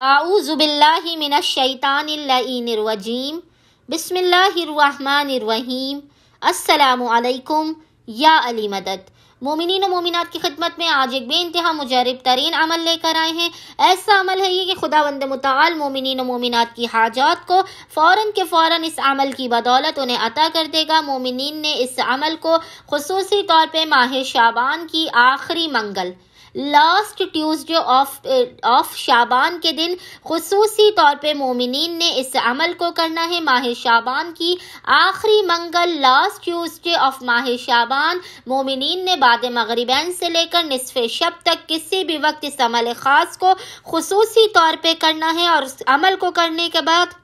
اعوذ باللہ من الشیطان اللعین الرجیم بسم اللہ الرحمن الرحیم السلام علیکم یا علی مدد۔ مومنین و مومنات کی خدمت میں آج ایک بے انتہا مجرب ترین عمل لے کر آئے ہیں۔ ایسا عمل ہے یہ کہ خداوند متعال مومنین و مومنات کی حاجات کو فوراً کے فوراً اس عمل کی بدولت انہیں عطا کر دے گا۔ مومنین نے اس عمل کو خصوصی طور پہ ماہ شعبان کی آخری منگل لاسٹ ٹیوزڈے آف شعبان کے دن خصوصی طور پہ مومنین نے اس عمل کو کرنا ہے۔ ماہ شعبان کی آخری منگل لاسٹ ٹیوزڈے آف ماہ شعبان مومنین نے بعد مغربین سے لے کر نصف شب تک کسی بھی وقت اس عمل خاص کو خصوصی طور پہ کرنا ہے، اور اس عمل کو کرنے کے بعد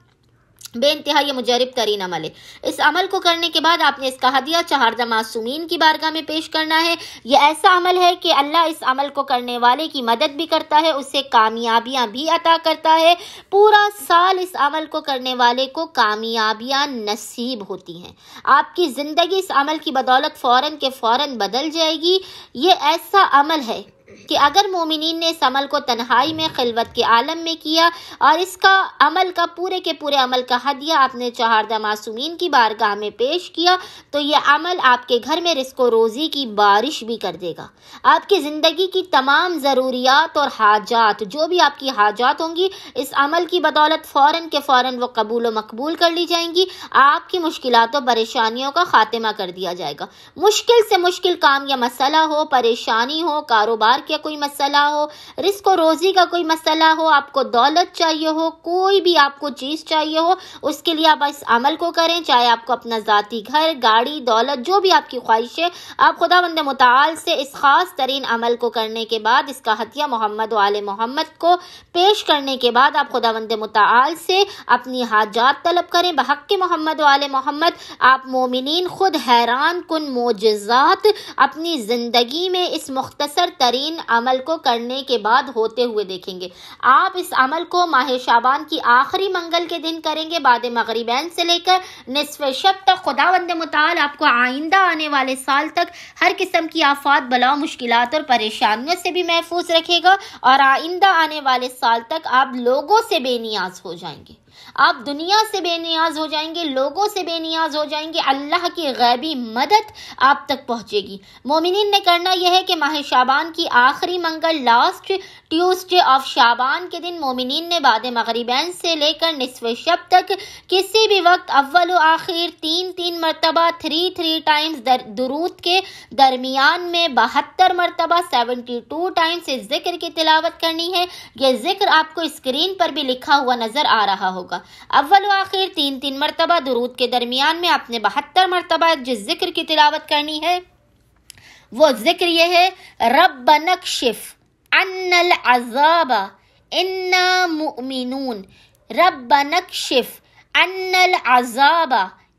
بے انتہا یہ مجرب ترین عمل ہے۔ اس عمل کو کرنے کے بعد آپ نے اس کا ہدیہ چہاردہ معصومین کی بارگاہ میں پیش کرنا ہے۔ یہ ایسا عمل ہے کہ اللہ اس عمل کو کرنے والے کی مدد بھی کرتا ہے، اسے کامیابیاں بھی عطا کرتا ہے۔ پورا سال اس عمل کو کرنے والے کو کامیابیاں نصیب ہوتی ہیں۔ آپ کی زندگی اس عمل کی بدولت فوراً کے فوراً بدل جائے گی۔ یہ ایسا عمل ہے کہ اگر مومنین نے اس عمل کو تنہائی میں خلوت کے عالم میں کیا اور اس کا عمل کا پورے کے پورے عمل کا ہدیہ آپ نے چہاردہ معصومین کی بارگاہ میں پیش کیا تو یہ عمل آپ کے گھر میں رزق و روزی کی بارش بھی کر دے گا۔ آپ کی زندگی کی تمام ضروریات اور حاجات، جو بھی آپ کی حاجات ہوں گی، اس عمل کی بدولت فوراً کے فوراً وہ قبول و مقبول کر لی جائیں گی۔ آپ کی مشکلات و پریشانیوں کا خاتمہ کر دیا جائے گا۔ مشکل سے مشکل کام یا مسئلہ ہو، پریشانی ہو، کاروبار کا کوئی مسئلہ ہو، رزق و روزی کا کوئی مسئلہ ہو، آپ کو دولت چاہیے ہو، کوئی بھی آپ کو چیز چاہیے ہو، اس کے لیے آپ اس عمل کو کریں۔ چاہے آپ کو اپنا ذاتی گھر، گاڑی، دولت، جو بھی آپ کی خواہش ہے، آپ خداوند متعال سے اس خاص ترین عمل کو کرنے کے بعد، اس کا ہدیہ محمد و آل محمد کو پیش کرنے کے بعد آپ خداوند متعال سے اپنی حاجات طلب کریں بحق محمد و آل محمد۔ آپ مومنین خود حیران کن معجزات اپنی زندگی میں اس مختصر ترین عمل کو کرنے کے بعد ہوتے ہوئے دیکھیں گے۔ آپ اس عمل کو ماہ شعبان کی آخری منگل کے دن کریں گے، بعد مغربین سے لے کر نصف شب تک۔ خداوند متعال آپ کو آئندہ آنے والے سال تک ہر قسم کی آفات، بلاؤ، مشکلات اور پریشانیوں سے بھی محفوظ رکھے گا، اور آئندہ آنے والے سال تک آپ لوگوں سے بے نیاز ہو جائیں گے۔ آپ دنیا سے بے نیاز ہو جائیں گے، لوگوں سے بے نیاز ہو جائیں گے۔ اللہ کی غیبی مدد آپ تک پہنچے گی۔ مومنین نے کرنا یہ ہے کہ ماہ شعبان کی آخری منگل لاسٹ ٹیوزڈے آف شعبان کے دن مومنین نے بعد مغربین سے لے کر نصف شب تک کسی بھی وقت اول و آخر 3 مرتبہ 3 ٹائمز درود کے درمیان میں 72 مرتبہ 72 ٹائمز اس ذکر کی تلاوت کرنی ہے۔ یہ ذکر آپ کو اسکرین پر بھی لکھا ہوا نظر آ رہا ہوگا۔ اول و آخر 3 مرتبہ درود کے درمیان میں آپ نے 72 مرتبہ جس ذکر کی تلاوت کرنی ہے وہ ذکر یہ ہے: ربنا اکشف عنا العذاب انا مؤمنون، ربنا اکشف عنا العذاب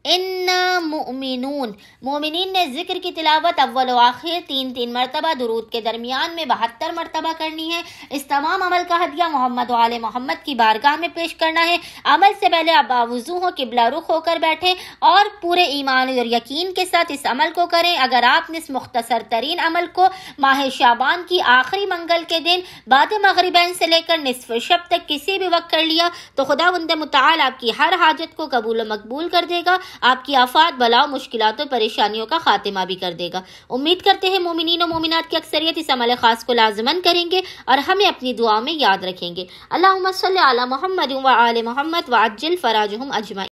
انا مؤمنون۔ مومنین نے ذکر کی تلاوت اول و آخر 3 مرتبہ درود کے درمیان میں 72 مرتبہ کرنی ہے۔ اس تمام عمل کا ہدیہ محمد و آل محمد کی بارگاہ میں پیش کرنا ہے۔ عمل سے پہلے آپ باوضو ہو، قبلہ رخ ہو کر بیٹھیں اور پورے ایمان اور یقین کے ساتھ اس عمل کو کریں۔ اگر آپ نے اس مختصر ترین عمل کو ماہ شعبان کی آخری منگل کے دن بعد مغربین سے لے کر نصف شب تک کسی بھی وقت کر لیا تو خداوند متعال آپ کی ہر حاجت کو قبول و مقبول کر دے گا، آپ کی آفات، بلاؤ، مشکلات اور پریشانیوں کا خاتمہ بھی کر دے گا۔ امید کرتے ہیں مومنین و مومنات کی اکثریت اس عمل خاص کو لازماً کریں گے اور ہمیں اپنی دعا میں یاد رکھیں گے۔ اللہم صلی علی محمد و آل محمد وعجل فراجہم اجمعین۔